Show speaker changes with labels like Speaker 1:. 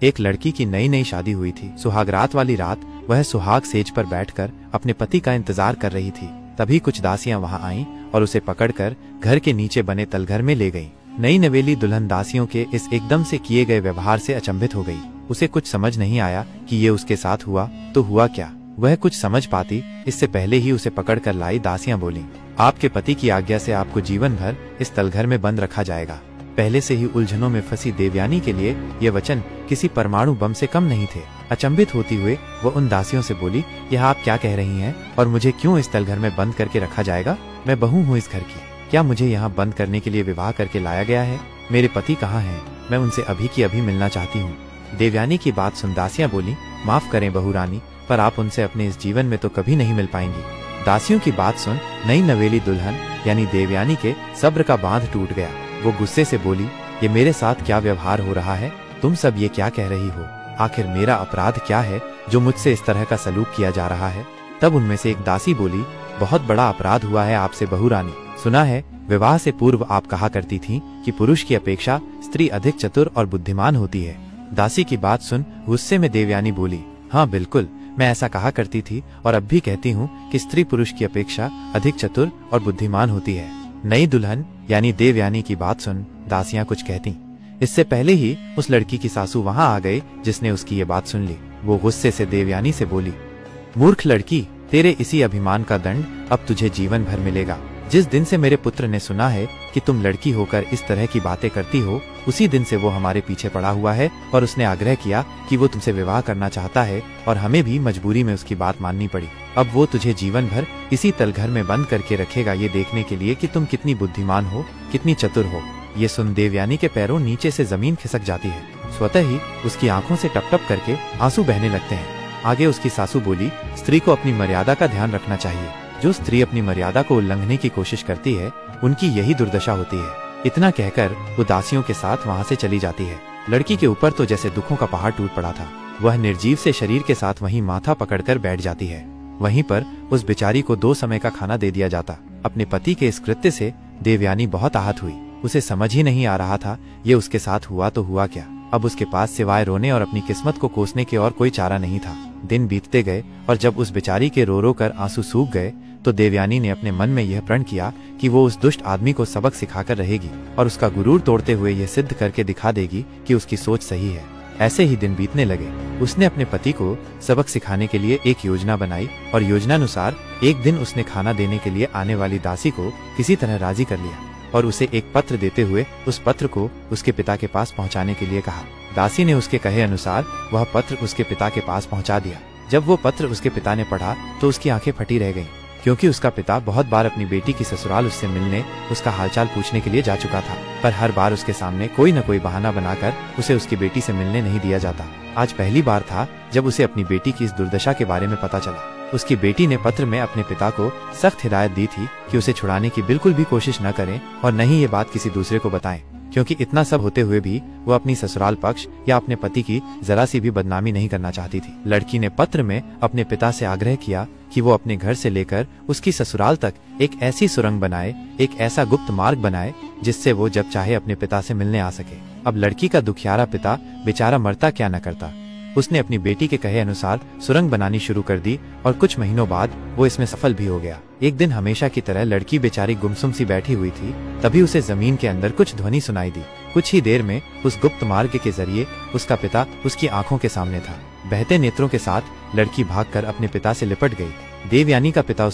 Speaker 1: एक लड़की की नई नई शादी हुई थी। सुहागरात वाली रात वह सुहाग सेज पर बैठकर अपने पति का इंतजार कर रही थी। तभी कुछ दासियां वहां आईं और उसे पकड़कर घर के नीचे बने तलघर में ले गईं। नई नवेली दुल्हन दासियों के इस एकदम से किए गए व्यवहार से अचंभित हो गई। उसे कुछ समझ नहीं आया कि ये उसके साथ हुआ तो हुआ क्या। वह कुछ समझ पाती इससे पहले ही उसे पकड़कर लाई दासियां बोलीं, आपके पति की आज्ञा से आपको जीवन भर इस तलघर में बंद रखा जाएगा। पहले से ही उलझनों में फंसी देवयानी के लिए ये वचन किसी परमाणु बम से कम नहीं थे। अचंभित होती हुए वह उन दासियों से बोली, यह आप क्या कह रही हैं और मुझे क्यों इस तलघर में बंद करके रखा जाएगा? मैं बहू हूँ इस घर की, क्या मुझे यहाँ बंद करने के लिए विवाह करके लाया गया है? मेरे पति कहाँ हैं? मैं उनसे अभी की अभी मिलना चाहती हूँ। देवयानी की बात सुन दासियां बोली, माफ करें बहू रानी, पर आप उनसे अपने इस जीवन में तो कभी नहीं मिल पाएंगी। दासियों की बात सुन नई नवेली दुल्हन यानी देवयानी के सब्र का बांध टूट गया। वो गुस्से से बोली, ये मेरे साथ क्या व्यवहार हो रहा है? तुम सब ये क्या कह रही हो? आखिर मेरा अपराध क्या है जो मुझसे इस तरह का सलूक किया जा रहा है? तब उनमें से एक दासी बोली, बहुत बड़ा अपराध हुआ है आपसे बहू रानी। सुना है विवाह से पूर्व आप कहा करती थीं कि पुरुष की अपेक्षा स्त्री अधिक चतुर और बुद्धिमान होती है। दासी की बात सुन गुस्से में देवयानी बोली, हाँ बिल्कुल, मैं ऐसा कहा करती थी और अब भी कहती हूँ कि स्त्री पुरुष की अपेक्षा अधिक चतुर और बुद्धिमान होती है। नई दुल्हन यानी देवयानी की बात सुन दासियां कुछ कहती। इससे पहले ही उस लड़की की सासू वहां आ गए जिसने उसकी ये बात सुन ली। वो गुस्से से देवयानी से बोली, मूर्ख लड़की, तेरे इसी अभिमान का दंड अब तुझे जीवन भर मिलेगा। जिस दिन से मेरे पुत्र ने सुना है कि तुम लड़की होकर इस तरह की बातें करती हो, उसी दिन से वो हमारे पीछे पड़ा हुआ है और उसने आग्रह किया कि वो तुमसे विवाह करना चाहता है और हमें भी मजबूरी में उसकी बात माननी पड़ी। अब वो तुझे जीवन भर इसी तलघर में बंद करके रखेगा, ये देखने के लिए कि तुम कितनी बुद्धिमान हो, कितनी चतुर हो। ये सुन देवयानी के पैरों नीचे से जमीन खिसक जाती है। स्वतः ही उसकी आंखों से टप टप करके आंसू बहने लगते हैं। आगे उसकी सासू बोली, स्त्री को अपनी मर्यादा का ध्यान रखना चाहिए। जो स्त्री अपनी मर्यादा को उल्लंघने की कोशिश करती है उनकी यही दुर्दशा होती है। इतना कहकर वो दासियों के साथ वहाँ से चली जाती है। लड़की के ऊपर तो जैसे दुखों का पहाड़ टूट पड़ा था। वह निर्जीव से शरीर के साथ वहीं माथा पकड़कर बैठ जाती है। वहीं पर उस बेचारी को 2 समय का खाना दे दिया जाता। अपने पति के इस कृत्य से देवयानी बहुत आहत हुई। उसे समझ ही नहीं आ रहा था ये उसके साथ हुआ तो हुआ क्या। अब उसके पास सिवाय रोने और अपनी किस्मत को कोसने के और कोई चारा नहीं था। दिन बीतते गए और जब उस बेचारी के रो रो कर आंसू सूख गए तो देवयानी ने अपने मन में यह प्रण किया कि वो उस दुष्ट आदमी को सबक सिखाकर रहेगी और उसका गुरूर तोड़ते हुए यह सिद्ध करके दिखा देगी कि उसकी सोच सही है। ऐसे ही दिन बीतने लगे। उसने अपने पति को सबक सिखाने के लिए एक योजना बनाई और योजनानुसार एक दिन उसने खाना देने के लिए आने वाली दासी को किसी तरह राजी कर लिया और उसे एक पत्र देते हुए उस पत्र को उसके पिता के पास पहुंचाने के लिए कहा। दासी ने उसके कहे अनुसार वह पत्र उसके पिता के पास पहुंचा दिया। जब वो पत्र उसके पिता ने पढ़ा तो उसकी आंखें फटी रह गईं, क्योंकि उसका पिता बहुत बार अपनी बेटी की ससुराल उससे मिलने, उसका हालचाल पूछने के लिए जा चुका था, पर हर बार उसके सामने कोई न कोई बहाना बनाकर उसे उसकी बेटी से मिलने नहीं दिया जाता। आज पहली बार था जब उसे अपनी बेटी की इस दुर्दशा के बारे में पता चला। उसकी बेटी ने पत्र में अपने पिता को सख्त हिदायत दी थी कि उसे छुड़ाने की बिल्कुल भी कोशिश न करें और न ही ये बात किसी दूसरे को बताएं, क्योंकि इतना सब होते हुए भी वो अपनी ससुराल पक्ष या अपने पति की जरा सी भी बदनामी नहीं करना चाहती थी। लड़की ने पत्र में अपने पिता से आग्रह किया कि वो अपने घर से लेकर उसकी ससुराल तक एक ऐसी सुरंग बनाए, एक ऐसा गुप्त मार्ग बनाए जिससे वो जब चाहे अपने पिता से मिलने आ सके। अब लड़की का दुखियारा पिता बेचारा मरता क्या न करता। उसने अपनी बेटी के कहे अनुसार सुरंग बनानी शुरू कर दी और कुछ महीनों बाद वो इसमें सफल भी हो गया। एक दिन हमेशा की तरह लड़की बेचारी गुमसुम सी बैठी हुई थी। तभी उसे जमीन के अंदर कुछ ध्वनि सुनाई दी। कुछ ही देर में उस गुप्त मार्ग के जरिए उसका पिता उसकी आंखों के सामने था। बहते नेत्रों के साथ लड़की भागकर अपने पिता से लिपट गई। देवयानी का पिता